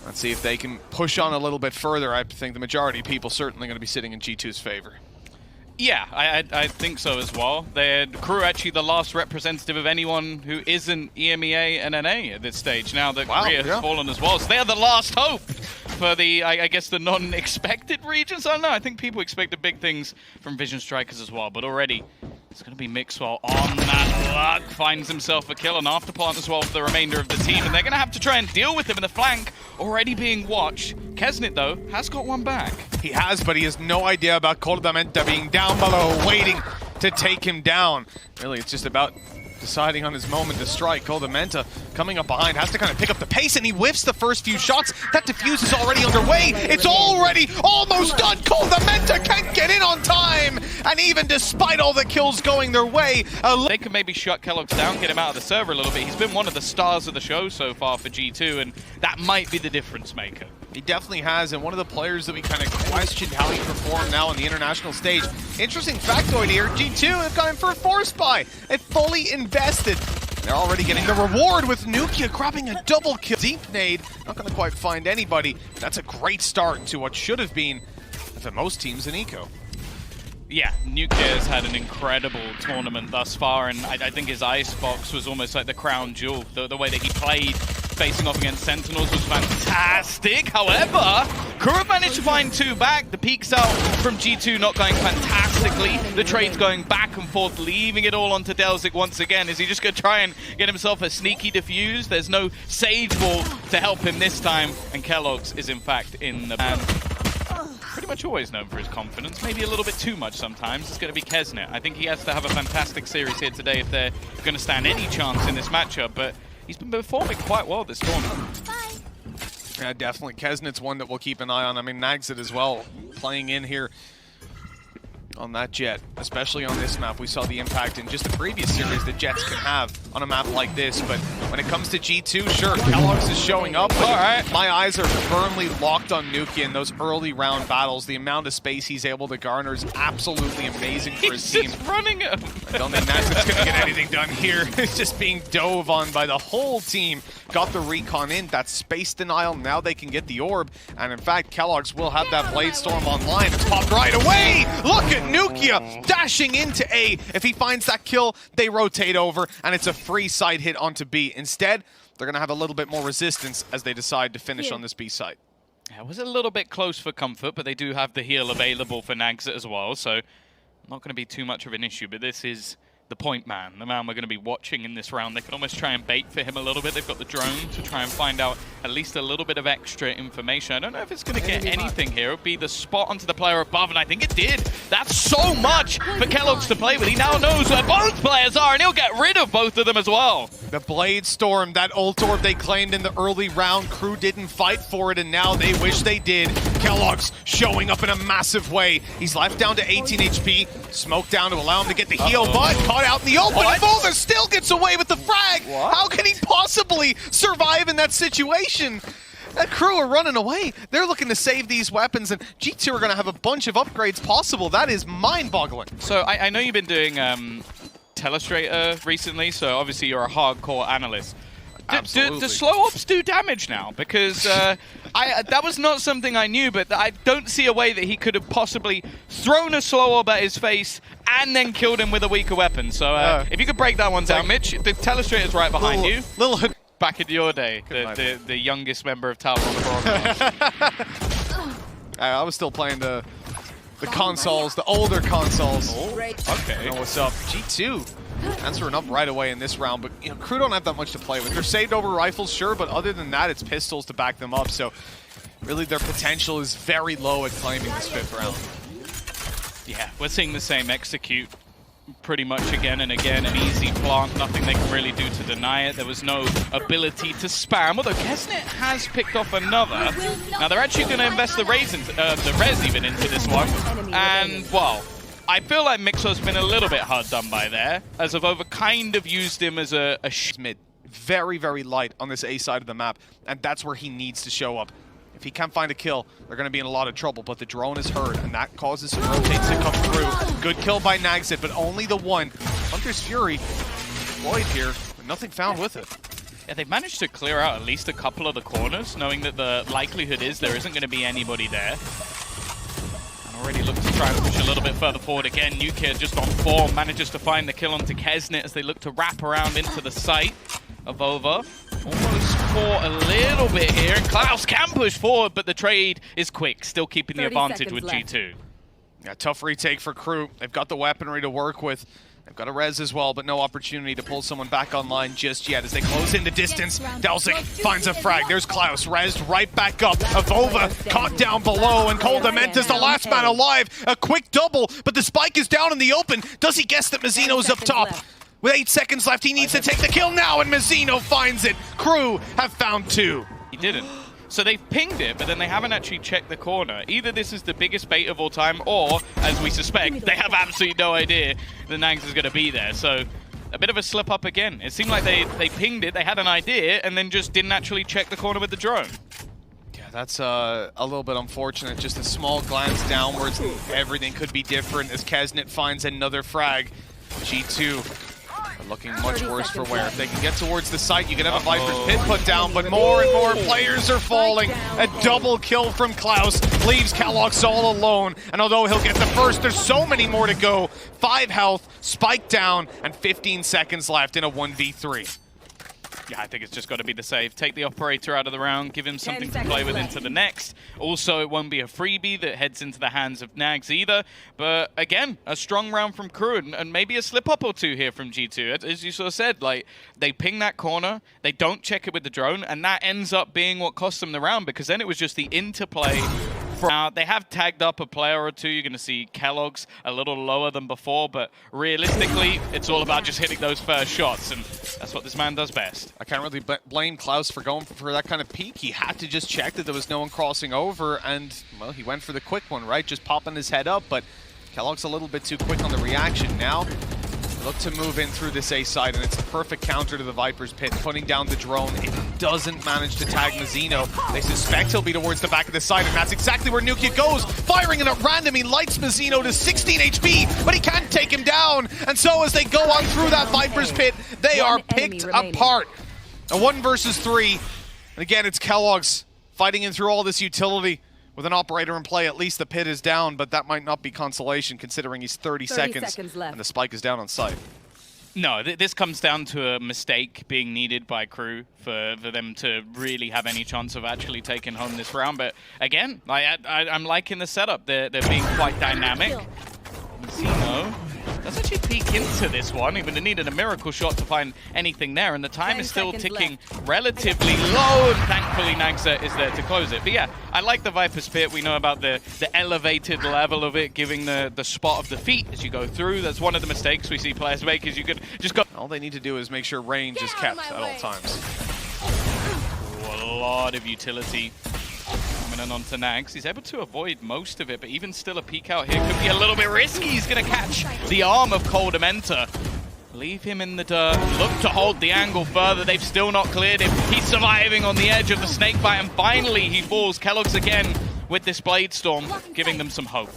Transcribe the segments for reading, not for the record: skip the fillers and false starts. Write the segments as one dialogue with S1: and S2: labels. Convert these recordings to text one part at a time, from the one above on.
S1: Let's see if they can push on a little bit further. I think the majority of people certainly going to be sitting in G2's favor.
S2: Yeah, I think so as well. KRÜ actually the last representative of anyone who isn't EMEA and NA at this stage, now that Korea has fallen as well. So they're the last hope for the, I guess, the non-expected regions. I don't know, I think people expected big things from Vision Strikers as well, but already it's going to be mixwell on that luck. Finds himself a kill, and afterplant as well for the remainder of the team, and they're going to have to try and deal with him in the flank, already being watched. Keznit, though, has got one back.
S1: He has, but he has no idea about koldamenta being down below, waiting to take him down. Really, it's just about deciding on his moment to strike. koldamenta coming up behind, has to kind of pick up the pace, and he whiffs the first few shots. That defuse is already underway. It's already almost done. koldamenta can't get in on time, and even despite all the kills going their way,
S2: they could maybe shut keloqz down, get him out of the server a little bit. He's been one of the stars of the show so far for G2, and that might be the difference maker.
S1: He definitely has, and one of the players that we kind of questioned how he performed now on the international stage. Interesting factoid here, G2 have gone in for a force buy. They fully invested. They're already getting the reward with nukkye grabbing a double kill. Deep nade, not going to quite find anybody. That's a great start to what should have been for most teams in Eco.
S2: Yeah, nukkye has had an incredible tournament thus far, and I think his icebox was almost like the crown jewel. The way that he played facing off against Sentinels was fantastic. However, KRÜ managed to find two back. The peeks out from G2 not going fantastically. The trade's going back and forth, leaving it all onto delzig once again. Is he just going to try and get himself a sneaky defuse? There's no Sage Wall to help him this time, and keloqz is in fact in the band. Pretty much always known for his confidence, maybe a little bit too much sometimes. It's going to be Keznit. I think he has to have a fantastic series here today if they're going to stand any chance in this matchup, but he's been performing quite well this tournament.
S1: Yeah, definitely. Keznit's one that we'll keep an eye on. I mean, NagZ as well, playing in here on that Jet, especially on this map. We saw the impact in just the previous series that Jets can have on a map like this, but when it comes to G2, sure, keloqz is showing up. All right, my eyes are firmly locked on nukkye in those early round battles. The amount of space he's able to garner is absolutely amazing for his team.
S2: He's just running him.
S1: I don't think NagZ's going to get anything done here. It's just being dove on by the whole team. Got the recon in, that space denial, now they can get the orb, and in fact, keloqz will have that Blade Storm online. It's popped right away! Look at nukkye dashing into A. If he finds that kill, they rotate over, and it's a free side hit onto B. Instead, they're going to have a little bit more resistance as they decide to finish on this B site.
S2: Yeah, it was a little bit close for comfort, but they do have the heal available for NagZ as well, so not going to be too much of an issue, but this is the point man, the man we're going to be watching in this round. They can almost try and bait for him a little bit. They've got the drone to try and find out at least a little bit of extra information. I don't know if it's going to get anything here. It would be the spot onto the player above, and I think it did. That's so much for keloqz to play with. He now knows where both players are, and he'll get rid of both of them as well.
S1: The Blade Storm, that ult orb they claimed in the early round, KRÜ didn't fight for it, and now they wish they did. keloqz showing up in a massive way. He's left down to 18 HP. Smoke down to allow him to get the heal, but caught out in the open. AvovA still gets away with the frag. How can he possibly survive in that situation? That KRÜ are running away. They're looking to save these weapons, and G2 are going to have a bunch of upgrades possible. That is mind-boggling.
S2: So I know you've been doing Telestrator recently, so obviously you're a hardcore analyst. Do slow ops do damage now? Because that was not something I knew, but I don't see a way that he could have possibly thrown a slow orb at his face and then killed him with a weaker weapon. So if you could break that one down, Mitch, the Telestrator's right behind you. Back in your day, the youngest member of Talon on the broadcast.
S1: I was still playing the consoles, the older consoles.
S2: Okay.
S1: You know what's up? G2 answering up right away in this round, but you know, KRÜ don't have that much to play with. They're saved over rifles, sure, but other than that, it's pistols to back them up. So really their potential is very low at claiming this 5th round.
S2: Yeah, we're seeing the same execute pretty much again and again. An easy plant, nothing they can really do to deny it. There was no ability to spam, although Keznit has picked off another. Now they're actually going to invest the res even into this one, and well, I feel like mixwell's been a little bit hard done by there, as AvovA kind of used him as a mid.
S1: Very, very light on this A side of the map, and that's where he needs to show up. If he can't find a kill, they're going to be in a lot of trouble, but the drone is heard, and that causes some rotates to come through. Good kill by NagZ, but only the one. Hunter's Fury deployed here, but nothing found with it.
S2: Yeah, they've managed to clear out at least a couple of the corners, knowing that the likelihood is there isn't going to be anybody there. And already look to try and push a little bit further forward again. nukkye just on form, manages to find the kill onto keznit as they look to wrap around into the site. AvovA almost caught a little bit here, and Klaus can push forward, but the trade is quick, still keeping the advantage with left. G2.
S1: Yeah, tough retake for KRÜ. They've got the weaponry to work with. They've got a res as well, but no opportunity to pull someone back online just yet. As they close in the distance, Delzik finds a frag. There's Klaus, resed right back up. AvovA caught down below, and koldamenta's the last man alive. A quick double, but the spike is down in the open. Does he guess that Mazino's up top? With 8 seconds left, he needs to take the kill now, and Mazino finds it. KRÜ have found 2.
S2: He didn't. So they've pinged it, but then they haven't actually checked the corner. Either this is the biggest bait of all time, or, as we suspect, they have absolutely no idea the NagZ is going to be there. So a bit of a slip up again. It seemed like they pinged it, they had an idea, and then just didn't actually check the corner with the drone.
S1: Yeah, that's a little bit unfortunate. Just a small glance downwards. Everything could be different as keznit finds another frag. G2 looking much worse for wear. If they can get towards the site, you can have a Viper's Pit put down, but more and more players are falling. A double kill from Klaus leaves keloqz all alone, and although he'll get the first, there's so many more to go. 5 health, spike down, and 15 seconds left in a 1v3.
S2: Yeah, I think it's just got to be the save. Take the operator out of the round, give him something to play with into the next. Also, it won't be a freebie that heads into the hands of NagZ either. But again, a strong round from KRÜ, and maybe a slip-up or two here from G2. As you sort of said, like, they ping that corner, they don't check it with the drone, and that ends up being what cost them the round, because then it was just the interplay. Now, they have tagged up a player or two. You're going to see keloqz a little lower than before, but realistically, it's all about just hitting those first shots, and that's what this man does best.
S1: I can't really blame Klaus for going for that kind of peek. He had to just check that there was no one crossing over, and, well, he went for the quick one, right? Just popping his head up, but keloqz a little bit too quick on the reaction now. Look to move in through this A side, and it's the perfect counter to the Viper's Pit, putting down the drone. It doesn't manage to tag Mazino. They suspect he'll be towards the back of the side, and that's exactly where nukkye goes. Firing in at random, he lights Mazino to 16 HP, but he can't take him down. And so as they go on through that Viper's Pit, they are picked apart. A 1 versus 3. And again, it's keloqz fighting in through all this utility. With an operator in play, at least the pit is down, but that might not be consolation considering he's 30 seconds left. And the spike is down on site.
S2: No, this comes down to a mistake being needed by KRÜ for them to really have any chance of actually taking home this round. But again, I'm liking the setup. They're being quite dynamic. Mazino does actually peek into this one, even it needed a miracle shot to find anything there, and the time is still ticking relatively low, and thankfully NagZ is there to close it. But yeah, I like the Viper's Pit. We know about the elevated level of it, giving the spot of the feet as you go through. That's one of the mistakes we see players make, is you could just go...
S1: All they need to do is make sure range is kept at all times.
S2: Ooh, a lot of utility coming in onto NagZ. He's able to avoid most of it, but even still a peek out here could be a little bit risky. He's going to catch the arm of koldamenta. Leave him in the dirt. Look to hold the angle further. They've still not cleared him. He's surviving on the edge of the snake bite, and finally he falls. keloqz again with this Blade Storm, giving them some hope.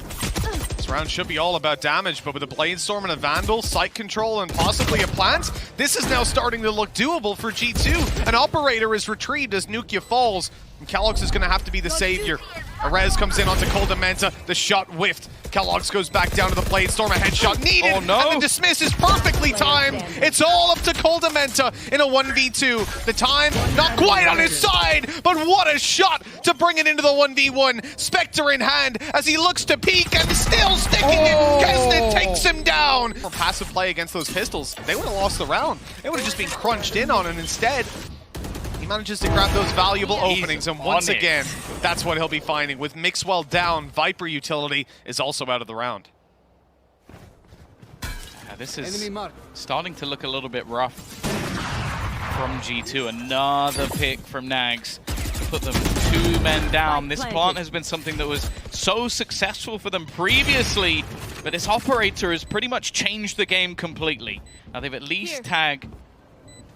S1: This round should be all about damage, but with a Blade Storm and a Vandal, Site Control, and possibly a Plant, this is now starting to look doable for G2. An Operator is retrieved as nukkye falls, and keloqz is going to have to be the savior. A res comes in onto koldamenta, the shot whiffed. keloqz goes back down to the Blade Storm, a headshot needed, and the dismiss is perfectly timed. It's all up to koldamenta in a 1v2. The time, not quite on his side, but what a shot to bring it into the 1v1. Spectre in hand as he looks to peek and still sticking it. keznit takes him down. For passive play against those pistols, they would have lost the round. They would have just been crunched in on, and instead, he manages to grab those valuable openings, and once again, that's what he'll be finding. With mixwell down, Viper utility is also out of the round.
S2: This is starting to look a little bit rough from G2. Another pick from NagZ to put them 2 men down. This plant has been something that was so successful for them previously, but this operator has pretty much changed the game completely. Now they've at least tagged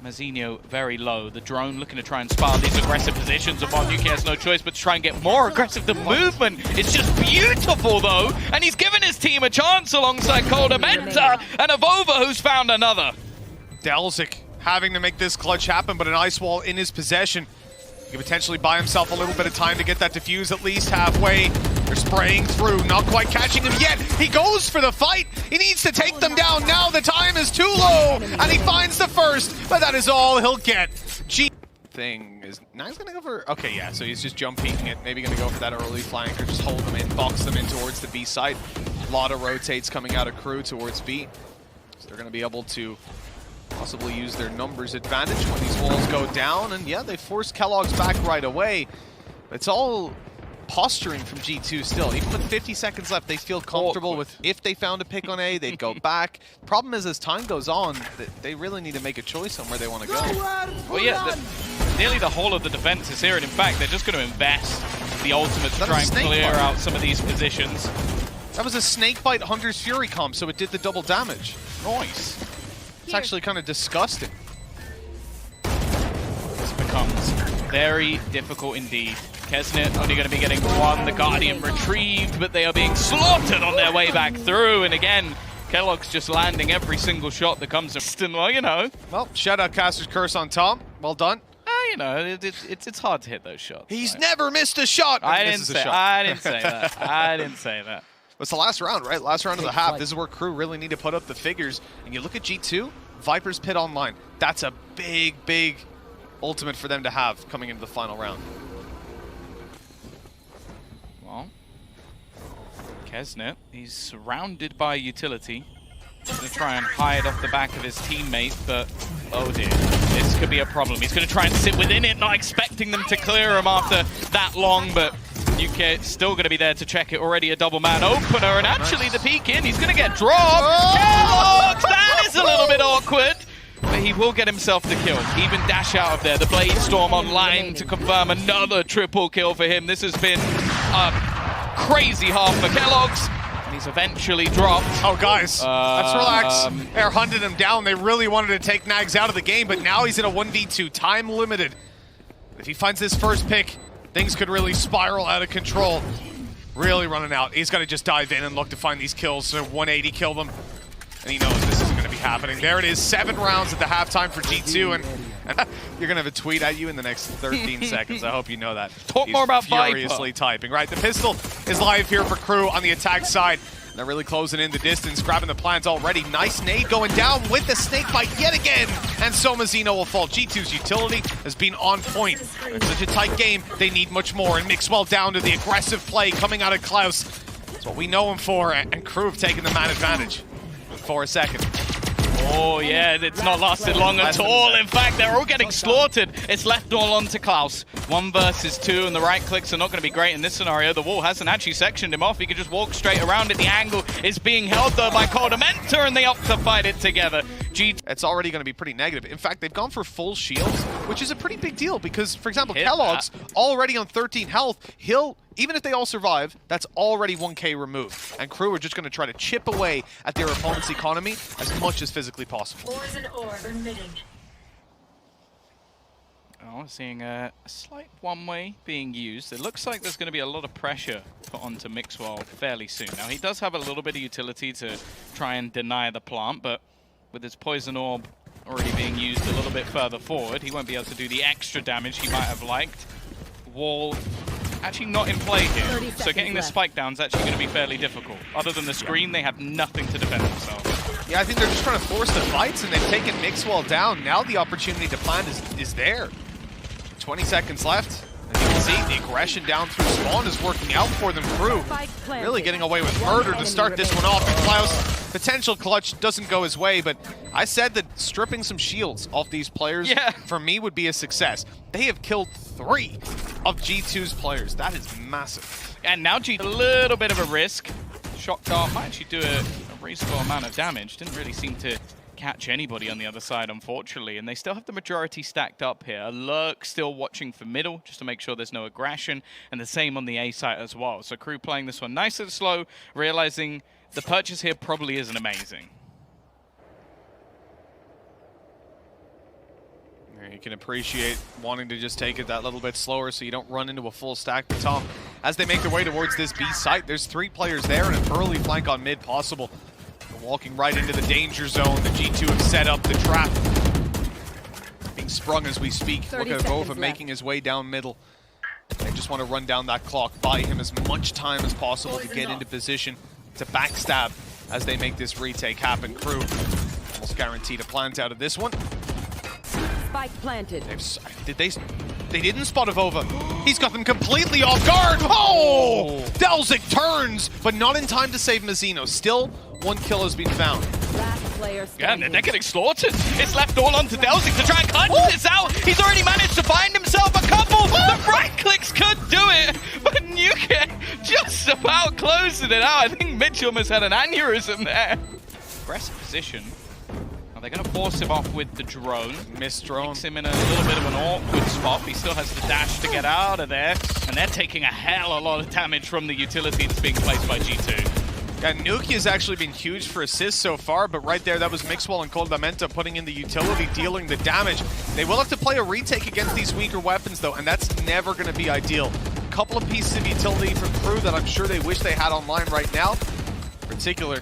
S2: Mazino very low. The drone looking to try and spar these aggressive positions upon nukkye has no choice but to try and get more aggressive. The movement is just beautiful though, and he's given his team a chance alongside koldamenta and AvovA, who's found another.
S1: Delzik having to make this clutch happen, but an ice wall in his possession. He can potentially buy himself a little bit of time to get that defuse at least halfway. They're spraying through, not quite catching him yet. He goes for the fight. He needs to take them down now. The time is too low, and he finds the first, but that is all he'll get. Thing is, now he's gonna go for, okay, yeah, so he's just jump peeking it, maybe gonna go for that early flank or just hold them in, box them in towards the B side. A lot of rotates coming out of KRÜ towards B. So they're gonna be able to possibly use their numbers advantage when these walls go down, and yeah, they force keloqz back right away. It's all posturing from G2 still. Even with 50 seconds left, they feel comfortable with if they found a pick on A, they'd go back. Problem is, as time goes on, they really need to make a choice on where they want to go.
S2: Well, yeah, nearly the whole of the defense is here, and in fact, they're just going to invest the ultimate to try and clear out some of these positions.
S1: That was a Snakebite Hunter's Fury comp, so it did the double damage.
S2: Nice.
S1: It's actually kind of disgusting.
S2: This becomes very difficult indeed. Keznit only going to be getting one, the Guardian retrieved, but they are being slaughtered on their way back through. And again, keloqz just landing every single shot that comes in. Well, you know.
S1: Well, shout out Caster's Curse on Tom. Well done.
S2: You know, it's hard to hit those shots.
S1: He's never missed a shot.
S2: I didn't say that. I didn't say that.
S1: It's the last round, right? Last round of the half. This is where KRÜ really need to put up the figures. And you look at G2, Viper's Pit online. That's a big, big ultimate for them to have coming into the final round.
S2: Well, Keznit, he's surrounded by utility. He's going to try and hide off the back of his teammate, but oh dear, this could be a problem. He's going to try and sit within it, not expecting them to clear him after that long, but nukkye still going to be there to check it. Already a double man opener, and actually the peek in, he's going to get dropped. keloqz, that is a little bit awkward, but he will get himself the kill. Even dash out of there. The Blade Storm online to confirm another triple kill for him. This has been a crazy half for keloqz. He's eventually dropped.
S1: Oh, guys, let's relax. They're hunting him down. They really wanted to take NagZ out of the game, but now he's in a 1v2, time limited. If he finds this first pick, things could really spiral out of control. Really running out. He's got to just dive in and look to find these kills, so 180 kill them. And he knows this isn't going to be happening. There it is, 7 rounds at the halftime for G2, and you're going to have a tweet at you in the next 13 seconds. I hope you know that.
S2: Talk more about
S1: furiously typing. Right, the pistol is live here for KRÜ on the attack side. They're really closing in the distance, grabbing the plans already. Nice nade going down with the snakebite yet again. And so Mazino will fall. G2's utility has been on point. It's such a tight game, they need much more. And mixwell down to the aggressive play coming out of Klaus. That's what we know him for, and KRÜ have taken the man advantage for a second.
S2: Oh yeah, it's not lasted long at all. In fact, they're all getting slaughtered. It's left all on to Klaus. 1 versus 2, and the right clicks are not going to be great in this scenario. The wall hasn't actually sectioned him off. He can just walk straight around it. The angle is being held though by koldamenta, and they opt to fight it together. It's
S1: already going to be pretty negative. In fact, they've gone for full shields, which is a pretty big deal because, for example, keloqz already on 13 health. Even if they all survive, that's already 1k removed. And KRÜ are just going to try to chip away at their opponent's economy as much as physically possible.
S2: Oh, seeing a slight one-way being used. It looks like there's going to be a lot of pressure put onto mixwell fairly soon. Now, he does have a little bit of utility to try and deny the plant, but with his poison orb already being used a little bit further forward, he won't be able to do the extra damage he might have liked. Wall actually not in play here, so getting the spike down is actually going to be fairly difficult. Other than the screen, they have nothing to defend themselves.
S1: Yeah, I think they're just trying to force the fights, and they've taken mixwell down. Now the opportunity to plant is there. 20 seconds left. As you can see, the aggression down through spawn is working out for them. KRÜ really getting away with murder to start this one off. And Klaus, potential clutch doesn't go his way, but I said that stripping some shields off these players, for me, would be a success. They have killed 3 of G2's players. That is massive.
S2: And now G2, a little bit of a risk. Shock dart might actually do a reasonable amount of damage. Didn't really seem to catch anybody on the other side, unfortunately, and they still have the majority stacked up here. A lurk still watching for middle, just to make sure there's no aggression, and the same on the A site as well. So KRÜ playing this one nice and slow, realizing the purchase here probably isn't amazing.
S1: You can appreciate wanting to just take it that little bit slower so you don't run into a full stack. But Tom, as they make their way towards this B site, there's 3 players there and an early flank on mid possible. Walking right into the danger zone. The G2 have set up the trap. being sprung as we speak. Look at AvovA making his way down middle. They just want to run down that clock, buy him as much time as possible to get into position to backstab as they make this retake happen. KRÜ almost guaranteed a plant out of this one.
S3: Spike planted.
S1: They didn't spot AvovA. He's got them completely off guard. Oh! Delzik turns, but not in time to save Mazino. Still, 1 kill has been found.
S3: Last player
S2: Yeah, they're getting slaughtered. It's left all onto Delzik to try and cleanse this out. He's already managed to find himself a couple. The right clicks could do it, but nukkye just about closing it out. I think Mitch almost had an aneurysm there. Aggressive position. Are they going to force him off with the drone?
S1: Missed drone.
S2: Makes him in a little bit of an awkward spot. He still has the dash to get out of there. And they're taking a hell of a lot of damage from the utility that's being placed by G2.
S1: Yeah, nukkye has actually been huge for assists so far, but right there, that was mixwell and koldamenta putting in the utility, dealing the damage. They will have to play a retake against these weaker weapons, though, and that's never going to be ideal. A couple of pieces of utility from KRÜ that I'm sure they wish they had online right now. In particular,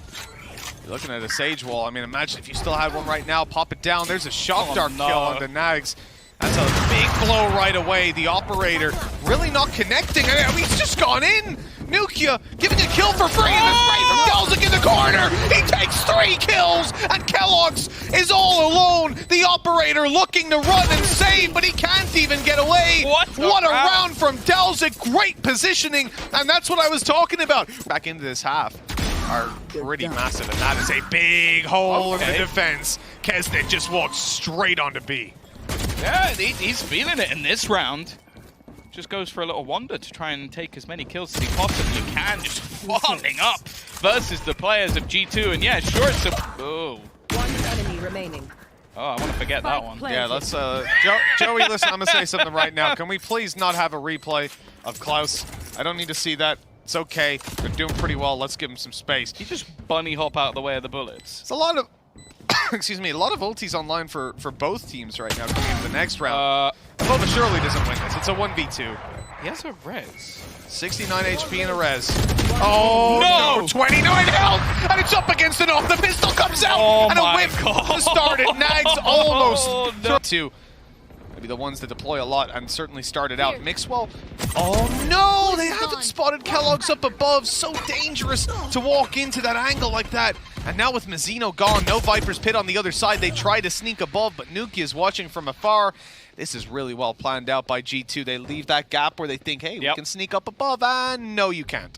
S1: you're looking at a Sage Wall. I mean, imagine if you still had one right now, pop it down. There's a Shock Dart kill on the NagZ. That's a big blow right away. The operator really not connecting. I mean, he's just gone in. nukkye giving a kill for free, and the spray from Delzik in the corner. He takes 3 kills, and keloqz is all alone. The operator looking to run and save, but he can't even get away. What a round from Delzik. Great positioning, and that's what I was talking about. Back into this half are pretty massive, and that is a big hole in the defense. Keznit just walks straight onto B.
S2: Yeah, he's feeling it in this round. Just goes for a little wander to try and take as many kills as he possibly can. Just falling up versus the players of G2. And yeah, sure, it's a... Oh.
S3: One enemy remaining.
S2: Oh, I want to forget that one.
S1: Yeah, let's... Joey, listen, I'm going to say something right now. Can we please not have a replay of Klaus? I don't need to see that. It's okay. They're doing pretty well. Let's give him some space.
S2: He just bunny hop out of the way of the bullets.
S1: It's a lot of... excuse me, a lot of ultis online for both teams right now coming into the next round. AvovA surely doesn't win this. It's a 1v2.
S2: He has a res.
S1: 69 HP and a res. Oh no! 29 health! And it's up against it off. The pistol comes out! And a whip to start it. NagZ almost two. Maybe the ones that deploy a lot and certainly started out. Mixwell. Oh no! They haven't spotted keloqz up above. So dangerous to walk into that angle like that. And now with Mazino gone, no Viper's Pit on the other side. They try to sneak above, but nukkye is watching from afar. This is really well planned out by G2. They leave that gap where they think, hey, we can sneak up above, and no, you can't.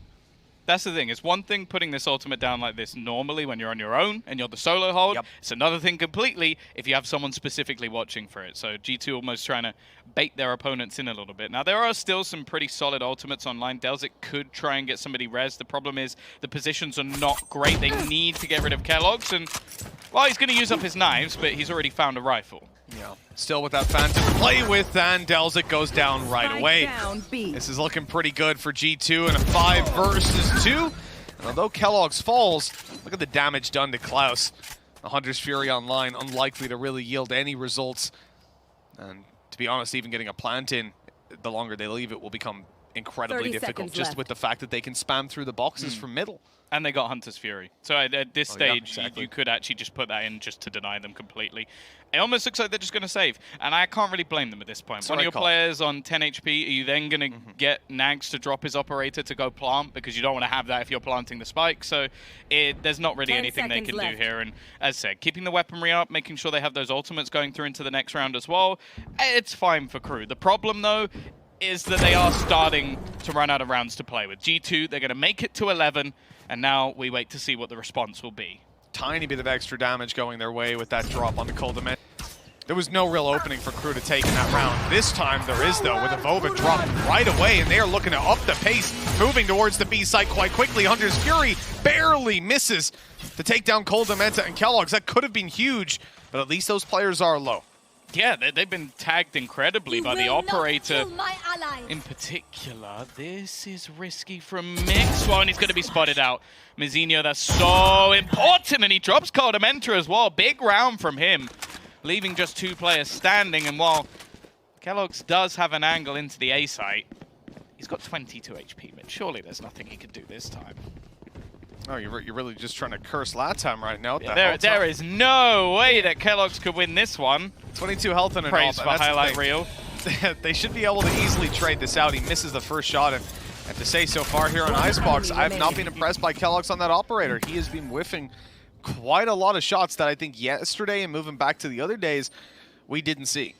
S2: That's the thing. It's one thing putting this ultimate down like this normally when you're on your own and you're the solo hold. It's another thing completely if you have someone specifically watching for it. So G2 almost trying to bait their opponents in a little bit. Now, there are still some pretty solid ultimates online. Delzik could try and get somebody res. The problem is the positions are not great. They need to get rid of keloqz. And, well, he's going to use up his knives, but he's already found a rifle.
S1: Yeah, still with that Phantom to play with, and Delzik goes down right away. This is looking pretty good for G2 in a 5 versus 2. And although keloqz falls, look at the damage done to Klaus. The Hunter's Fury online, unlikely to really yield any results. And to be honest, even getting a plant in, the longer they leave it will become incredibly difficult, just with the fact that they can spam through the boxes from middle.
S2: And they got Hunter's Fury. So at this stage, you could actually just put that in just to deny them completely. It almost looks like they're just going to save. And I can't really blame them at this point. One of your players on 10 HP, are you then going to get NagZ to drop his operator to go plant? Because you don't want to have that if you're planting the spike. So there's not really anything they can do here. And as I said, keeping the weaponry up, making sure they have those ultimates going through into the next round as well. It's fine for KRÜ. The problem, though, is that they are starting to run out of rounds to play with. G2, they're going to make it to 11. And now we wait to see what the response will be.
S1: Tiny bit of extra damage going their way with that drop on the koldamenta. There was no real opening for KRÜ to take in that round. This time there is, though, with AvovA dropped right away, and they are looking to up the pace, moving towards the B site quite quickly. Hunter's Fury barely misses to take down koldamenta and keloqz. That could have been huge, but at least those players are low.
S2: Yeah, they've been tagged incredibly by the operator in particular. This is risky from mixwell, and he's going to be spotted out. Mazino, that's so important, and he drops koldamenta as well. Big round from him, leaving just 2 players standing. And while keloqz does have an angle into the A site, he's got 22 HP, but surely there's nothing he can do this time.
S1: Oh, you're really just trying to curse LATAM right now.
S2: There is no way that keloqz could win this one.
S1: 22 health and an
S2: Praise for highlight reel.
S1: They should be able to easily trade this out. He misses the first shot, and to say so far here on Icebox, I have not been impressed by keloqz on that operator. He has been whiffing quite a lot of shots that I think yesterday and moving back to the other days, we didn't see.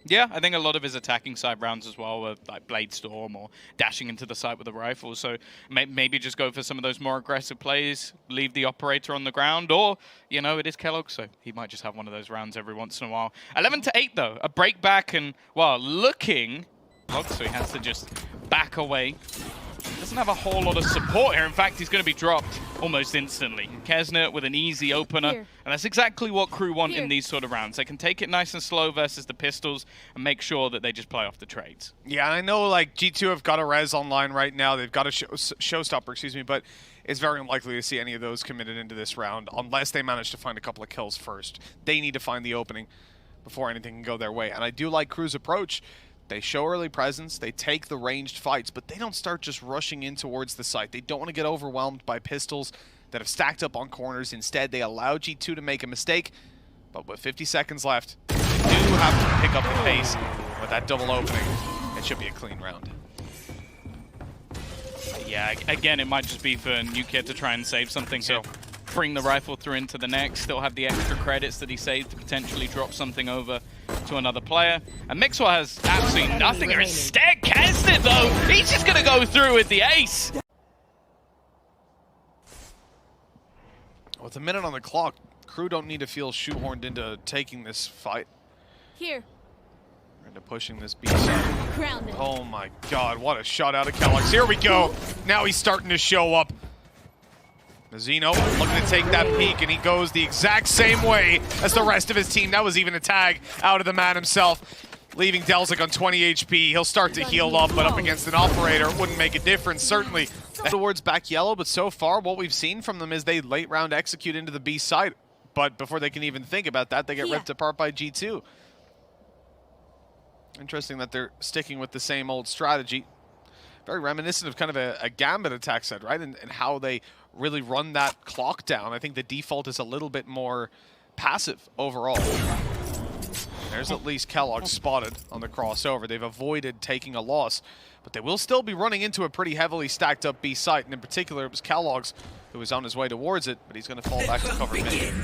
S2: Yeah, I think a lot of his attacking side rounds as well were like Blade Storm or dashing into the site with a rifle. So maybe just go for some of those more aggressive plays, leave the operator on the ground, or, you know, it is keloqz, so he might just have one of those rounds every once in a while. 11-8 though, a break back and, well, looking, so he has to just back away. Doesn't have a whole lot of support here. In fact, he's going to be dropped almost instantly. Keznit with an easy opener. And that's exactly what KRÜ want in these sort of rounds. They can take it nice and slow versus the pistols and make sure that they just play off the trades.
S1: Yeah, I know like G2 have got a res online right now. They've got a showstopper, excuse me, but it's very unlikely to see any of those committed into this round unless they manage to find a couple of kills first. They need to find the opening before anything can go their way. And I do like KRÜ's approach. They show early presence, they take the ranged fights, but they don't start just rushing in towards the site. They don't want to get overwhelmed by pistols that have stacked up on corners. Instead, they allow G2 to make a mistake, but with 50 seconds left, they do have to pick up the pace with that double opening. It should be a clean round.
S2: Yeah, again, it might just be for nukkye to try and save something here. Bring the rifle through into the neck, still have the extra credits that he saved to potentially drop something over to another player. And mixwell has absolutely nothing here. Instead, keznit though, he's just going to go through with the ace.
S1: With a minute on the clock, KRÜ don't need to feel shoehorned into taking this fight.
S3: Here.
S1: Into pushing this B side. Oh my god, what a shot out of keloqz. Here we go. Now he's starting to show up. Mazino looking to take that peek, and he goes the exact same way as the rest of his team. That was even a tag out of the man himself, leaving keloqz on 20 HP. He'll start to heal up, but up against an operator, it wouldn't make a difference, certainly. Towards back yellow, but so far what we've seen from them is they late round execute into the B side. But before they can even think about that, they get ripped apart by G2. Interesting that they're sticking with the same old strategy. Very reminiscent of kind of a gambit attack set, right? And how they really run that clock down. I think the default is a little bit more passive overall. There's at least keloqz spotted on the crossover. They've avoided taking a loss, but they will still be running into a pretty heavily stacked up B site, and in particular it was keloqz who was on his way towards it, but he's going to fall back to cover mid.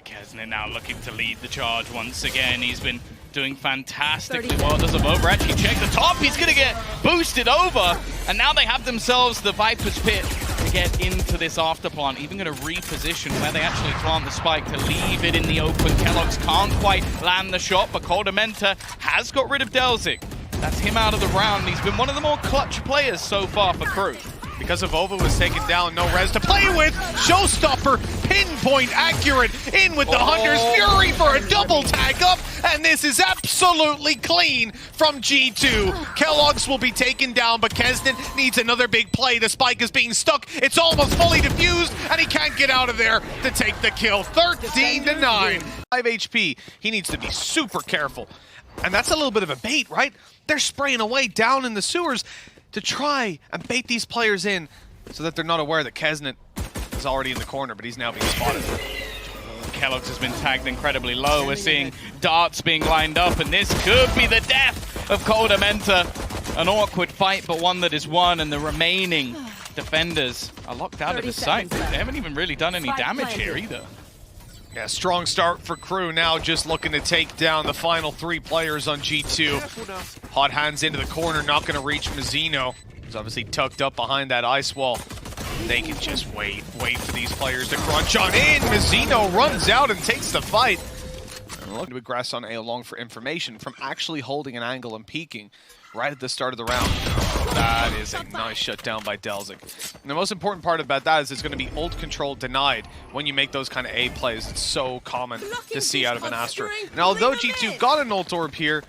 S2: keznit now looking to lead the charge once again. He's been doing fantastically well. Does AvovA actually check the top? He's going to get boosted over, and now they have themselves the Viper's Pit to get into this after plant. Even going to reposition where they actually plant the spike to leave it in the open. keloqz can't quite land the shot, but koldamenta has got rid of delzik. That's him out of the round. He's been one of the more clutch players so far for KRÜ.
S1: Because AvovA was taken down, no res to play with. Showstopper, pinpoint accurate, in with the Hunter's Fury for a double tag up, and this is absolutely clean from G2. keloqz will be taken down, but keznit needs another big play. The spike is being stuck. It's almost fully diffused, and he can't get out of there to take the kill. 13-9. 5 HP. He needs to be super careful. And that's a little bit of a bait, right? They're spraying away down in the sewers to try and bait these players in so that they're not aware that keznit is already in the corner, but he's now being spotted.
S2: keloqz has been tagged incredibly low. We're seeing darts being lined up, and this could be the death of koldamenta. An awkward fight, but one that is won, and the remaining defenders are locked out of the site. They haven't even really done any damage here either.
S1: Yeah, strong start for KRÜ now, just looking to take down the final 3 players on G2. Hot hands into the corner, not going to reach Mazino. He's obviously tucked up behind that ice wall. They can just wait for these players to crunch on in. Mazino runs out and takes the fight. And looking to aggress on A along for information from actually holding an angle and peeking right at the start of the round. That is a nice shutdown by delzik. And the most important part about that is it's going to be ult control denied when you make those kind of A plays. It's so common to see out of an Astra. And although G2 got an ult orb here,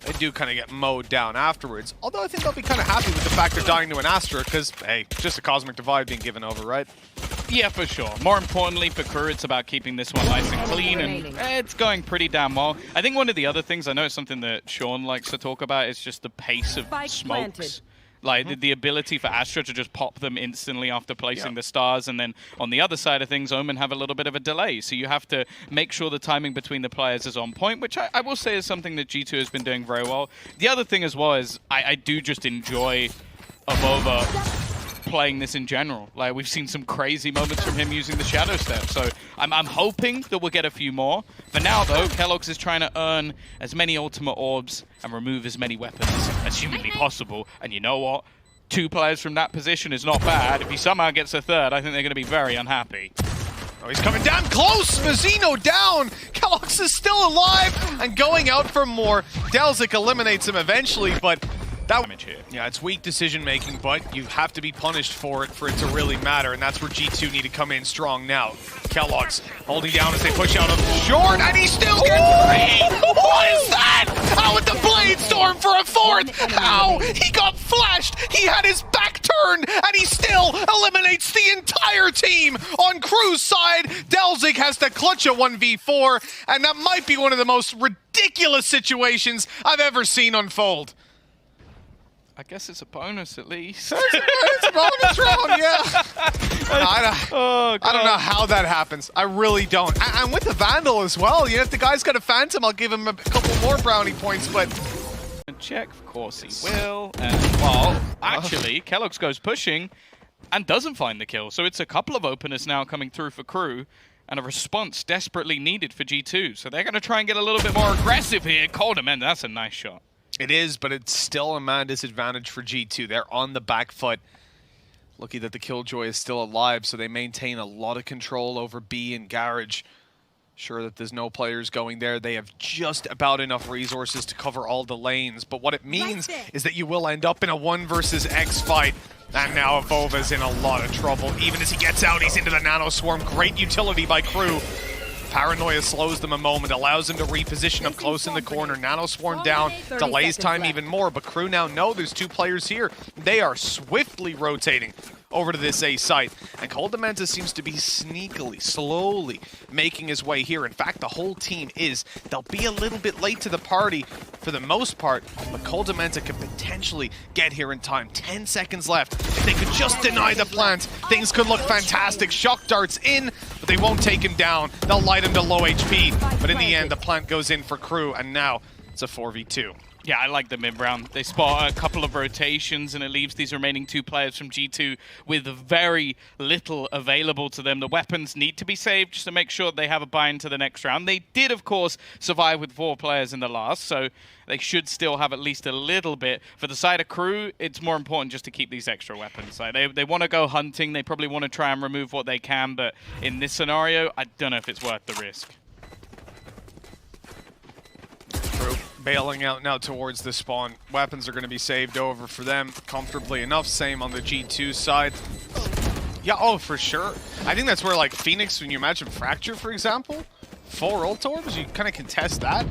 S1: they do kind of get mowed down afterwards. Although I think they'll be kind of happy with the fact they're dying to an Astra because, hey, just a Cosmic Divide being given over, right?
S2: Yeah, for sure. More importantly for KRÜ, it's about keeping this one nice and clean, and it's going pretty damn well. I think one of the other things, I know it's something that Sean likes to talk about, is just the pace of smokes Like the ability for Astra to just pop them instantly after placing the stars, and then on the other side of things, Omen have a little bit of a delay. So you have to make sure the timing between the players is on point, which I will say is something that G2 has been doing very well. The other thing as well is I do just enjoy AvovA playing this in general. Like, we've seen some crazy moments from him using the Shadow Step, so I'm hoping that we'll get a few more. For now, though, keloqz is trying to earn as many ultimate orbs and remove as many weapons as humanly possible. And you know what? 2 players from that position is not bad. If he somehow gets a third, I think they're going to be very unhappy.
S1: Oh, he's coming down close! Mazino down! keloqz is still alive and going out for more. Delzik eliminates him eventually, but
S2: Damage here.
S1: yeah, it's weak decision-making, but you have to be punished for it to really matter, and that's where G2 need to come in strong now. keloqz holding down as they push out of short, and he still gets 3! What is that? How with the Blade Storm for a 4th? How? He got flashed! He had his back turned, and he still eliminates the entire team! On KRÜ's side, Delzik has to clutch a 1v4, and that might be one of the most ridiculous situations I've ever seen unfold.
S2: I guess it's a bonus at least.
S1: It's a bonus round, yeah. I don't know how that happens. I really don't. I'm with the Vandal as well. You know, if the guy's got a Phantom, I'll give him a couple more brownie points, but...
S2: Check, of course he will. And, well, actually, keloqz goes pushing and doesn't find the kill. So it's a couple of openers now coming through for KRÜ, and a response desperately needed for G2. So they're going to try and get a little bit more aggressive here. koldamenta, that's a nice shot.
S1: It is, but it's still a man disadvantage for G2. They're on the back foot. Lucky that the Killjoy is still alive, so they maintain a lot of control over B and Garage. Sure that there's no players going there. They have just about enough resources to cover all the lanes, but what it means is that you will end up in a 1 versus X fight. And now AvovA's in a lot of trouble. Even as he gets out, he's into the Nano Swarm. Great utility by KRÜ. Paranoia slows them a moment, allows them to reposition up close in the corner. Nano Swarm down, delays time even more, but KRÜ now know there's 2 players here. They are swiftly rotating over to this A site, and koldamenta seems to be sneakily, slowly making his way here. In fact, the whole team is. They'll be a little bit late to the party for the most part, but koldamenta could potentially get here in time. 10 seconds left. If they could just deny the plant, things could look fantastic. Shock darts in, but they won't take him down. They'll light him to low HP, but in the end, the plant goes in for KRÜ, and now it's a 4v2.
S2: Yeah, I like the mid-round. They spot a couple of rotations, and it leaves these remaining 2 players from G2 with very little available to them. The weapons need to be saved just to make sure they have a buy-in to the next round. They did, of course, survive with 4 players in the last, so they should still have at least a little bit. For the side of KRÜ, it's more important just to keep these extra weapons. Like, they want to go hunting. They probably want to try and remove what they can, but in this scenario, I don't know if it's worth the risk.
S1: KRÜ bailing out now towards the spawn. Weapons are going to be saved over for them comfortably enough. Same on the G2 side. Yeah, oh, for sure. I think that's where, like, Phoenix, when you imagine Fracture, for example, 4 ult orbs, you kind of contest that.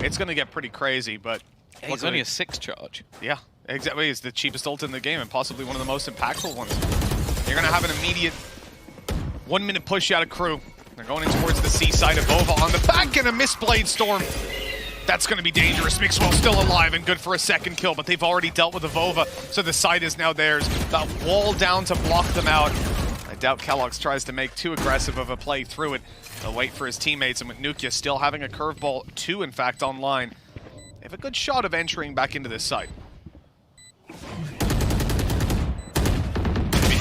S1: It's going to get pretty crazy, but...
S2: Yeah, it's only a 6 charge.
S1: Yeah, exactly. It's the cheapest ult in the game and possibly one of the most impactful ones. You're going to have an immediate 1-minute push out of KRÜ. They're going in towards the C side of AvovA on the back, and a missed Blade Storm. That's going to be dangerous. mixwell still alive and good for a 2nd kill, but they've already dealt with AvovA, so the site is now theirs. That wall down to block them out. I doubt keloqz tries to make too aggressive of a play through it. They'll wait for his teammates, and with nukkye still having a curveball, 2 in fact online, they have a good shot of entering back into this site.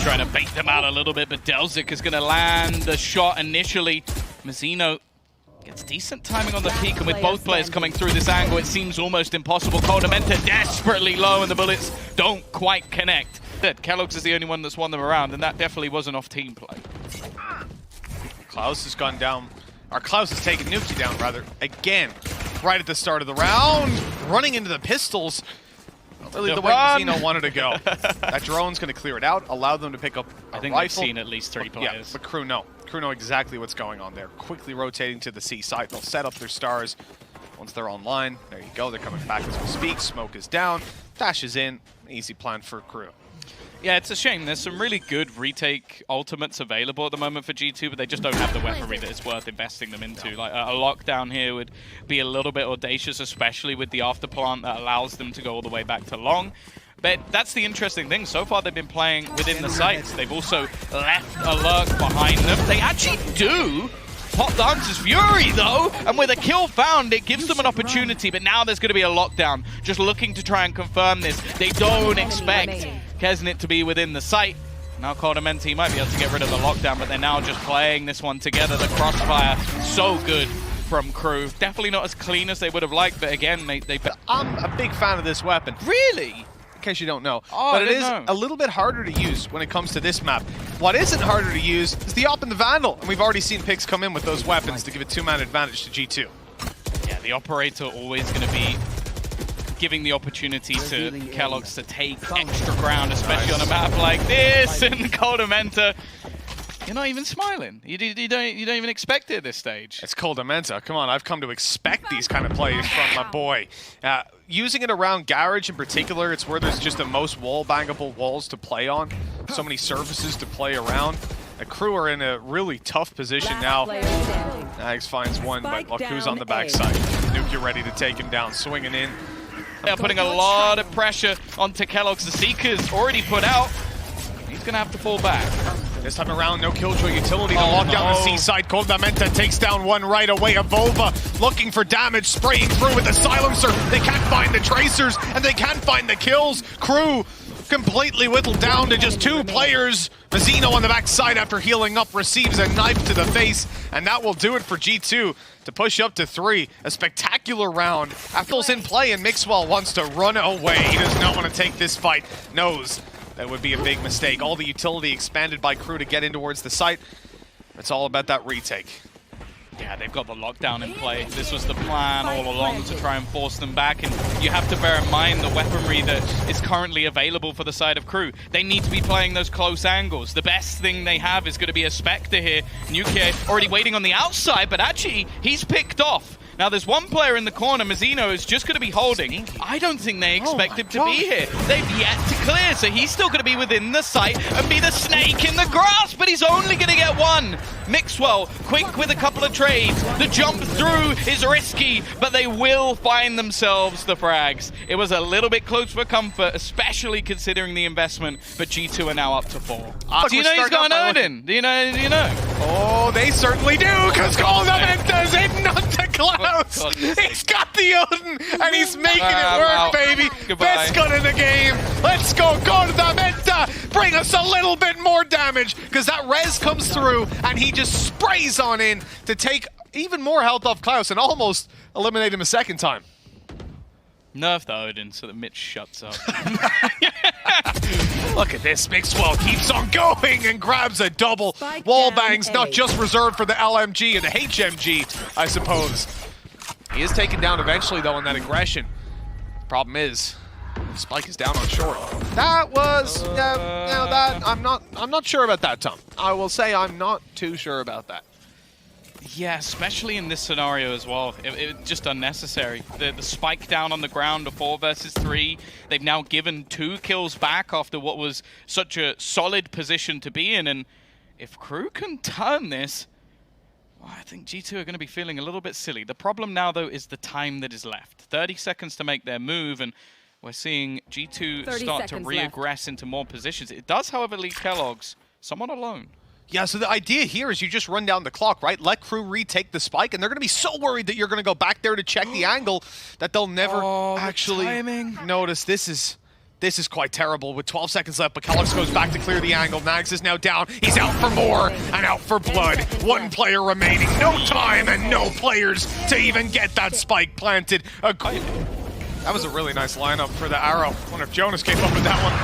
S2: Trying to bait them out a little bit, but Delzik is going to land the shot initially. Mazino gets decent timing on the peak, and with both players coming through this angle, it seems almost impossible. koldamenta desperately low, and the bullets don't quite connect. keloqz is the only one that's won them around, and that definitely was an off-team play.
S1: Klaus has gone down, or Klaus has taken nukkye down, rather, again, right at the start of the round, running into the pistols. Really the way Mazino wanted to go. That drone's going to clear it out, allow them to pick up a
S2: I think
S1: rifle.
S2: I've seen at least 3 players.
S1: Yeah, but KRÜ know. KRÜ know exactly what's going on there. Quickly rotating to the C side. They'll set up their stars. Once they're online, there you go. They're coming back as we speak. Smoke is down. Dash is in. Easy plan for KRÜ.
S2: Yeah, it's a shame. There's some really good retake ultimates available at the moment for G2, but they just don't have the weaponry that it's worth investing them into. Like a lockdown here would be a little bit audacious, especially with the afterplant that allows them to go all the way back to long. But that's the interesting thing. So far, they've been playing within the sites. They've also left a lurk behind them. They actually do pop Dance's Fury, though, and with a kill found, it gives them an opportunity. But now there's going to be a lockdown, just looking to try and confirm this. They don't expect Keznit to be within the site. Now koldamenta might be able to get rid of the lockdown, but they're now just playing this one together. The crossfire, so good from KRÜ. Definitely not as clean as they would have liked, but again, they
S1: I'm a big fan of this weapon.
S2: Really?
S1: In case you don't know.
S2: Oh,
S1: but it is a little bit harder to use when it comes to this map. What isn't harder to use is the Op and the Vandal, and we've already seen picks come in with those weapons to give a 2-man advantage to G2.
S2: Yeah, the operator always going to be giving the opportunity to keloqz to take extra ground, especially on a map like this. And koldamenta, you're not even smiling. You don't even expect it at this stage.
S1: It's koldamenta. Come on, I've come to expect these kind of plays from my boy. Using it around Garage in particular, it's where there's just the most wall-bangable walls to play on. So many surfaces to play around. The KRÜ are in a really tough position now. NagZ finds one, but look who's on the backside. nukkye ready to take him down, swinging in.
S2: They're putting a lot of pressure onto keloqz. The Seeker's already put out. He's going to have to fall back.
S1: This time around, no killjoy utility to lock down the seaside. koldamenta takes down one right away. AvovA looking for damage, spraying through with the silencer. They can't find the tracers, and they can't find the kills. KRÜ completely whittled down to just 2 players. Mazino on the backside after healing up receives a knife to the face, and that will do it for G2 to push up to 3. A spectacular round. After's in play, and mixwell wants to run away. He does not want to take this fight. Knows that would be a big mistake. All the utility expanded by KRÜ to get in towards the site. It's all about that retake.
S2: Yeah, they've got the lockdown in play. This was the plan all along, to try and force them back. And you have to bear in mind the weaponry that is currently available for the side of KRÜ. They need to be playing those close angles. The best thing they have is going to be a Spectre here. nukkye already waiting on the outside, but actually, he's picked off. Now, there's one player in the corner. Mazino is just going to be holding. I don't think they expect him to be here. They've yet to clear, so he's still going to be within the site and be the snake in the grass, but he's only going to get one. mixwell, quick with a couple of trades. The jump through is risky, but they will find themselves the frags. It was a little bit close for comfort, especially considering the investment, but G2 are now up to 4. Do you know he's got an Arten? Do you know?
S1: Oh, they certainly do, because koldamenta's hitting onto Klaus. He's got the Odin, and he's making it work, baby.
S2: Goodbye.
S1: Best gun in the game. Let's go, koldamenta. Bring us a little bit more damage, because that res comes through, and he just sprays on in to take even more health off Klaus and almost eliminate him a second time.
S2: Nerf the Odin so that Mitch shuts up.
S1: Look at this, mixwell keeps on going and grabs a double. Wall bangs, not just reserved for the LMG and the HMG, I suppose. He is taken down eventually, though, in that aggression. Problem is, Spike is down on short. That was, I'm not sure about that, Tom. I will say I'm not too sure about that.
S2: Yeah, especially in this scenario as well. It just unnecessary. The spike down on the ground, a 4 versus 3. They've now given 2 kills back after what was such a solid position to be in. And if KRÜ can turn this, well, I think G2 are going to be feeling a little bit silly. The problem now, though, is the time that is left. 30 seconds to make their move, and we're seeing G2 start to re-aggress into more positions. It does, however, leave keloqz somewhat alone.
S1: Yeah, so the idea here is you just run down the clock, right? Let KRÜ retake the spike, and they're going to be so worried that you're going to go back there to check the angle that they'll never actually notice. This is quite terrible with 12 seconds left, but keloqz goes back to clear the angle. NagZ is now down. He's out for more and out for blood. 1 player remaining. No time and no players to even get that spike planted. That was a really nice lineup for the arrow. I wonder if Jonas came up with that one.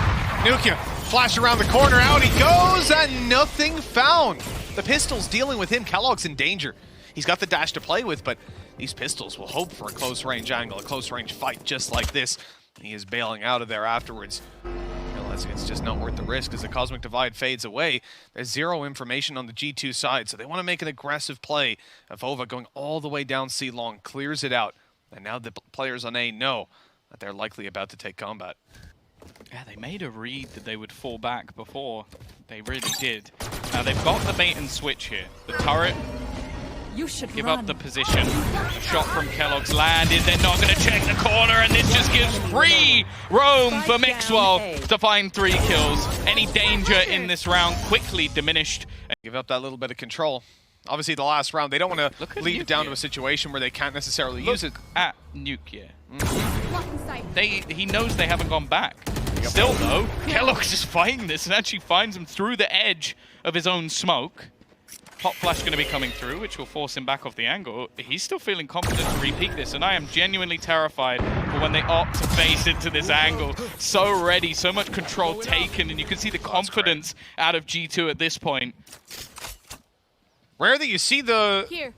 S1: nukkye, flash around the corner, out he goes, and nothing found. The pistols dealing with him. keloqz in danger. He's got the dash to play with, but these pistols will hope for a close range angle, a close range fight just like this. He is bailing out of there afterwards. It's just not worth the risk as the Cosmic Divide fades away. There's 0 information on the G2 side, so they want to make an aggressive play. AvovA going all the way down C long, clears it out. And now the players on A know that they're likely about to take combat.
S2: Yeah, they made a read that they would fall back before. They really did. Now, they've got the bait and switch here. The turret
S3: You should
S2: give
S3: run.
S2: up the position. Shot from keloqz landed. They're not going to check the corner, and this just gives free roam for mixwell to find 3 kills. Any danger in this round quickly diminished.
S1: Give up that little bit of control. Obviously, the last round, they don't want to leave it down to
S2: nukkye.
S1: a situation where they can't necessarily use it.
S2: At nukkye. He knows they haven't gone back. Still, though, keloqz is fighting this and actually finds him through the edge of his own smoke. Pop flash going to be coming through, which will force him back off the angle. He's still feeling confident to repeat this, and I am genuinely terrified for when they opt to face into this angle. So ready, so much control taken, and you can see the confidence out of G2 at this point.
S1: Rare that you see the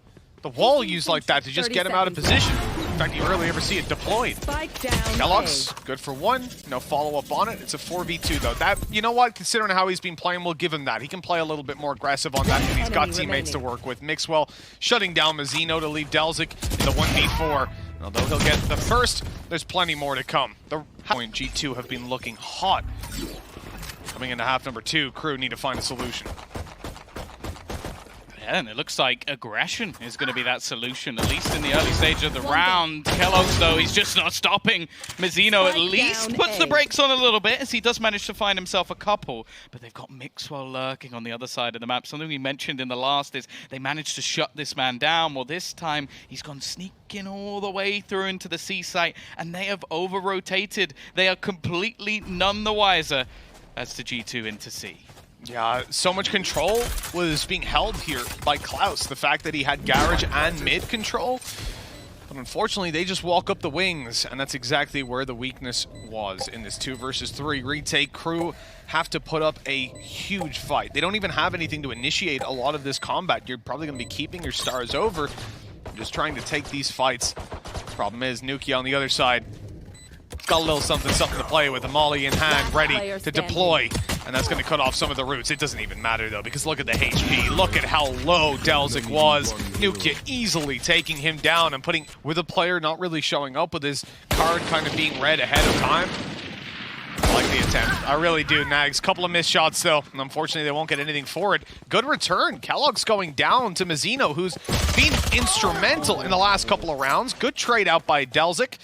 S1: wall used like that to just get him out of position. In fact, you rarely ever see it deployed.
S3: Spike down.
S1: keloqz, good for 1. No follow-up on it. It's a 4v2, though. That, you know what? Considering how he's been playing, we'll give him that. He can play a little bit more aggressive on that, and he's got teammates to work with. mixwell shutting down Mazino to leave keloqz in the 1v4. Although he'll get the first, there's plenty more to come. The point G2 have been looking hot. Coming into half number 2, KRÜ need to find a solution.
S2: And it looks like aggression is going to be that solution, at least in the early stage of the round. keloqz, though, he's just not stopping. Mazino at least puts the brakes on a little bit, as he does manage to find himself a couple. But they've got mixwell lurking on the other side of the map. Something we mentioned in the last is they managed to shut this man down. Well, this time he's gone sneaking all the way through into the C site, and they have over-rotated. They are completely none the wiser as to G2 into C.
S1: Yeah, so much control was being held here by Klaus. The fact that he had garage and mid control. But unfortunately, they just walk up the wings, and that's exactly where the weakness was in this 2 versus 3 retake. KRÜ have to put up a huge fight. They don't even have anything to initiate a lot of this combat. You're probably going to be keeping your stars over, just trying to take these fights. Problem is, nukkye on the other side got a little something to play with. A molly in hand, ready to deploy. And that's going to cut off some of the roots. It doesn't even matter, though, because look at the HP. Look at how low keloqz was. nukkye easily taking him down and putting, with a player not really showing up, with his card kind of being read ahead of time. I like the attempt. I really do, NagZ. Couple of missed shots, though. And unfortunately, they won't get anything for it. Good return. keloqz going down to Mazino, who's been instrumental in the last couple of rounds. Good trade out by keloqz.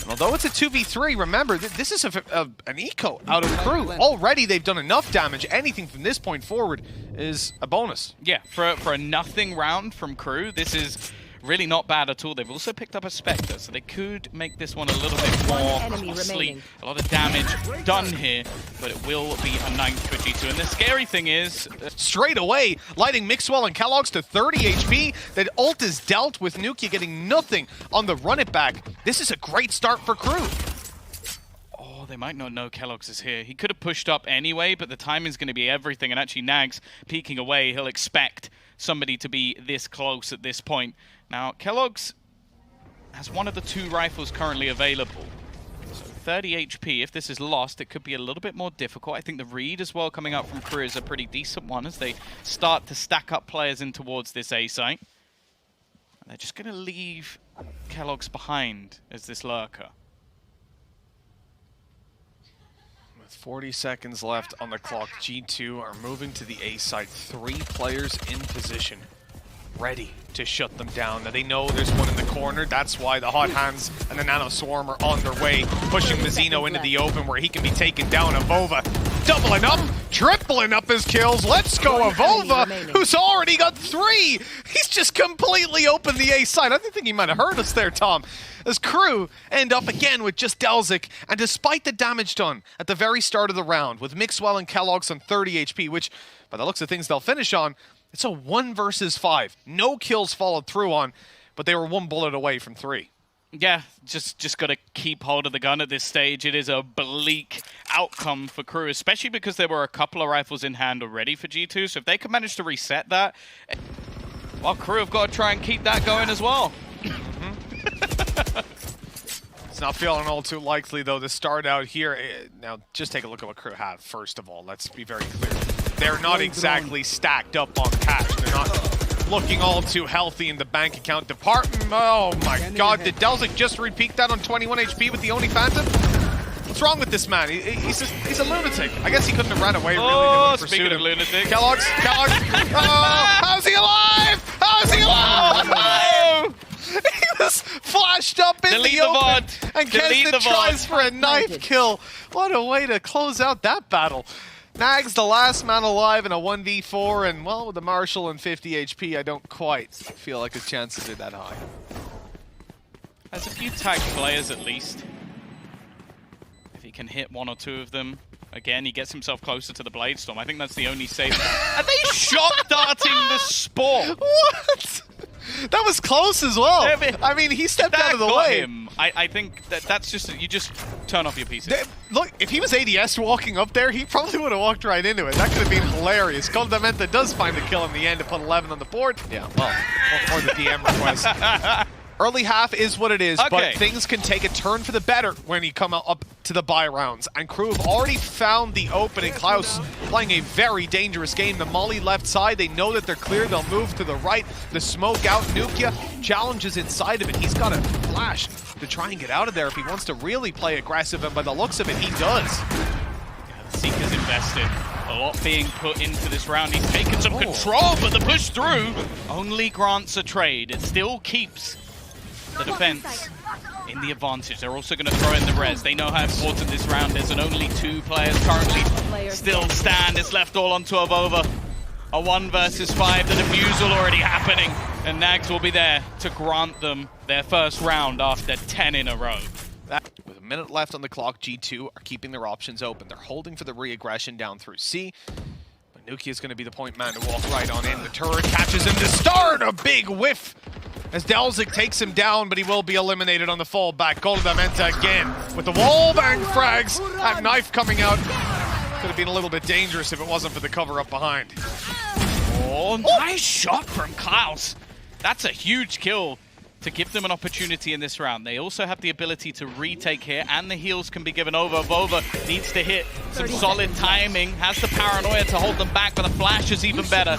S1: Although it's a 2v3, remember, this is an eco out of KRÜ. Already they've done enough damage. Anything from this point forward is a bonus.
S2: Yeah, for a nothing round from KRÜ, this is really not bad at all. They've also picked up a Spectre, so they could make this one a little bit more costly. A lot of damage done here, but it will be a 9th for G2. And the scary thing is,
S1: straight away, lighting mixwell and keloqz to 30 HP. That ult is dealt with nukkye getting nothing on the run it back. This is a great start for KRÜ.
S2: Oh, they might not know keloqz is here. He could have pushed up anyway, but the timing is going to be everything. And actually, NagZ peeking away, he'll expect somebody to be this close at this point. Now, keloqz has one of the 2 rifles currently available. So 30 HP. If this is lost, it could be a little bit more difficult. I think the read as well coming out from KRÜ is a pretty decent one as they start to stack up players in towards this A site. And they're just going to leave keloqz behind as this lurker.
S1: With 40 seconds left on the clock, G2 are moving to the A site. 3 players in position, ready to shut them down. Now they know there's one in the corner. That's why the Hot Hands and the Nano Swarm are on their way, pushing Mazino into the open where he can be taken down. AvovA doubling up, tripling up his kills. Let's go, AvovA, who's already got 3. He's just completely opened the A side. I think he might have heard us there, Tom. As KRÜ end up again with just keloqz, and despite the damage done at the very start of the round, with mixwell and keloqz on 30 HP, which, by the looks of things, they'll finish on, it's a 1 versus 5. No kills followed through on, but they were 1 bullet away from 3.
S2: Yeah, just got to keep hold of the gun at this stage. It is a bleak outcome for KRÜ, especially because there were a couple of rifles in hand already for G2. So if they can manage to reset that, well, KRÜ have got to try and keep that going as well.
S1: It's not feeling all too likely, though, to start out here. Now, just take a look at what KRÜ have, first of all. Let's be very clear. They're not exactly stacked up on cash. They're not looking all too healthy in the bank account department. Oh my god, did keloqz just repeat that on 21 HP with the only Phantom? What's wrong with this man? He's a lunatic. I guess he couldn't have ran away.
S2: Oh,
S1: really.
S2: speaking of lunatic.
S1: keloqz. Oh, how's he alive? How does! He was flashed up in
S2: Delete
S1: the
S2: the
S1: open,
S2: VOD.
S1: and
S2: Delete
S1: keznit
S2: the
S1: tries
S2: VOD.
S1: for a knife kill. What a way to close out that battle. NagZ, the last man alive in a 1v4, and well, with the Marshall and 50 HP, I don't quite feel like his chances are that high.
S2: Has a few tagged players at least. If he can hit one or two of them, again, he gets himself closer to the Bladestorm. I think that's the only save. Are they shot darting the sport?
S1: What? That was close as well. I mean, he stepped out of the way.
S2: Him. I think that's just, you just turn off your pieces.
S1: Look, if he was ADS walking up there, he probably would have walked right into it. That could have been hilarious. Koldamenta does find the kill in the end to put 11 on the board. Yeah, well, or the DM request. Early half is what it is, but things can take a turn for the better when you come up to the bye rounds. And KRÜ have already found the opening. Klaus playing a very dangerous game. The molly left side, they know that they're clear. They'll move to the right. The smoke out. Nukkye challenges inside of it. He's got a flash to try and get out of there if he wants to really play aggressive. And by the looks of it, he does.
S2: Yeah, the Seeker's invested. A lot being put into this round. He's taken some control, but the push through only grants a trade. It still keeps the defense in the advantage. They're also going to throw in the res. They know how important this round is, and only 2 players currently still stand. It's left all onto AvovA. A 1 versus 5, the defusal already happening, and NagZ will be there to grant them their first round after 10 in a row.
S1: With a minute left on the clock, G2 are keeping their options open. They're holding for the re-aggression down through C. But Nukkye is going to be the point man to walk right on in. The turret catches him to start. A big whiff as LATAM takes him down, but he will be eliminated on the fallback. Koldamenta again with the wallbang frags. That knife coming out could have been a little bit dangerous if it wasn't for the cover up behind.
S2: Oh, nice shot from Klaus. That's a huge kill to give them an opportunity in this round. They also have the ability to retake here, and the heals can be given over. AvovA needs to hit some solid timing, has the paranoia to hold them back, but the flash is even better.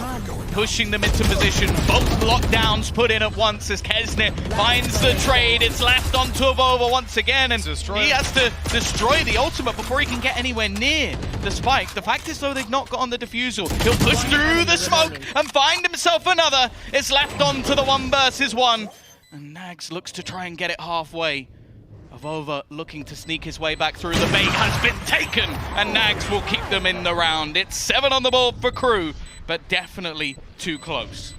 S2: Pushing them into position, both lockdowns put in at once as keznit finds the trade. It's left onto AvovA once again, and he has to destroy the ultimate before he can get anywhere near the spike. The fact is, though, they've not got on the defusal. He'll push through the smoke and find himself another. It's left onto the 1 versus 1. And NagZ looks to try and get it halfway. AvovA looking to sneak his way back through. The bait has been taken, and NagZ will keep them in the round. It's 7 on the board for KRÜ, but definitely too close.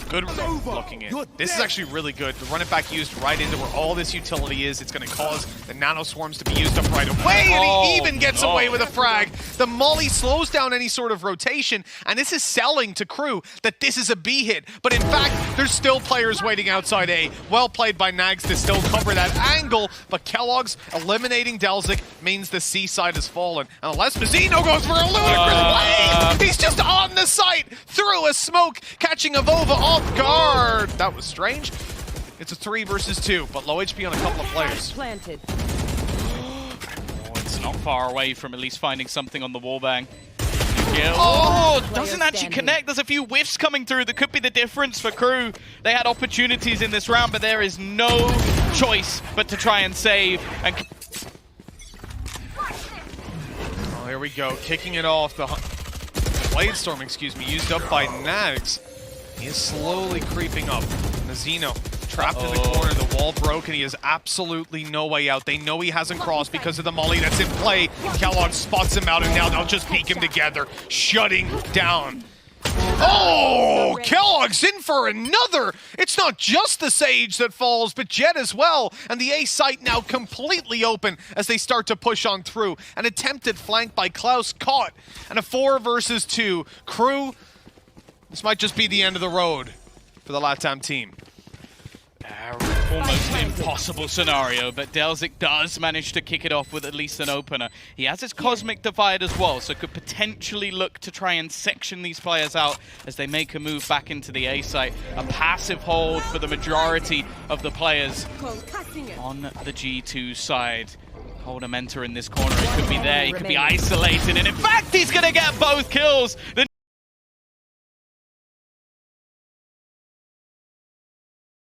S1: Good looking in. This is actually really good. The run it back used right into where all this utility is. It's going to cause the nano swarms to be used up right away, and he even gets away with a frag. The molly slows down any sort of rotation, and this is selling to KRÜ that this is a B hit. But in fact, there's still players waiting outside A. Well played by NagZ to still cover that angle, but keloqz eliminating LATAM means the C side has fallen. And unless Mazino goes for a ludicrous play, he's just on the site through a smoke, catching AvovA off guard. That was strange. It's a 3 versus 2, but low HP on a couple of players.
S3: Planted.
S2: Oh, it's not far away from at least finding something on the wallbang. Oh, doesn't actually connect. There's a few whiffs coming through that could be the difference for KRÜ. They had opportunities in this round, but there is no choice but to try and save. And
S1: oh, here we go, kicking it off. The Bladestorm, used up by NagZ. He is slowly creeping up. Mazino trapped in the corner, the wall broke, and he has absolutely no way out. They know he hasn't crossed because of the molly that's in play. keloqz spots him out, and now they'll just peek him together, shutting down. Oh, keloqz in for another. It's not just the Sage that falls, but Jet as well. And the A site now completely open as they start to push on through. An attempted flank by Klaus caught, and a 4 versus 2. KRÜ, this might just be the end of the road for the LATAM team.
S2: Almost impossible scenario, but LATAM does manage to kick it off with at least an opener. He has his Cosmic Divide as well, so could potentially look to try and section these players out as they make a move back into the A site. A passive hold for the majority of the players on the G2 side. Koldamenta in this corner, he could be there, he could be isolated, and in fact he's going to get both kills! The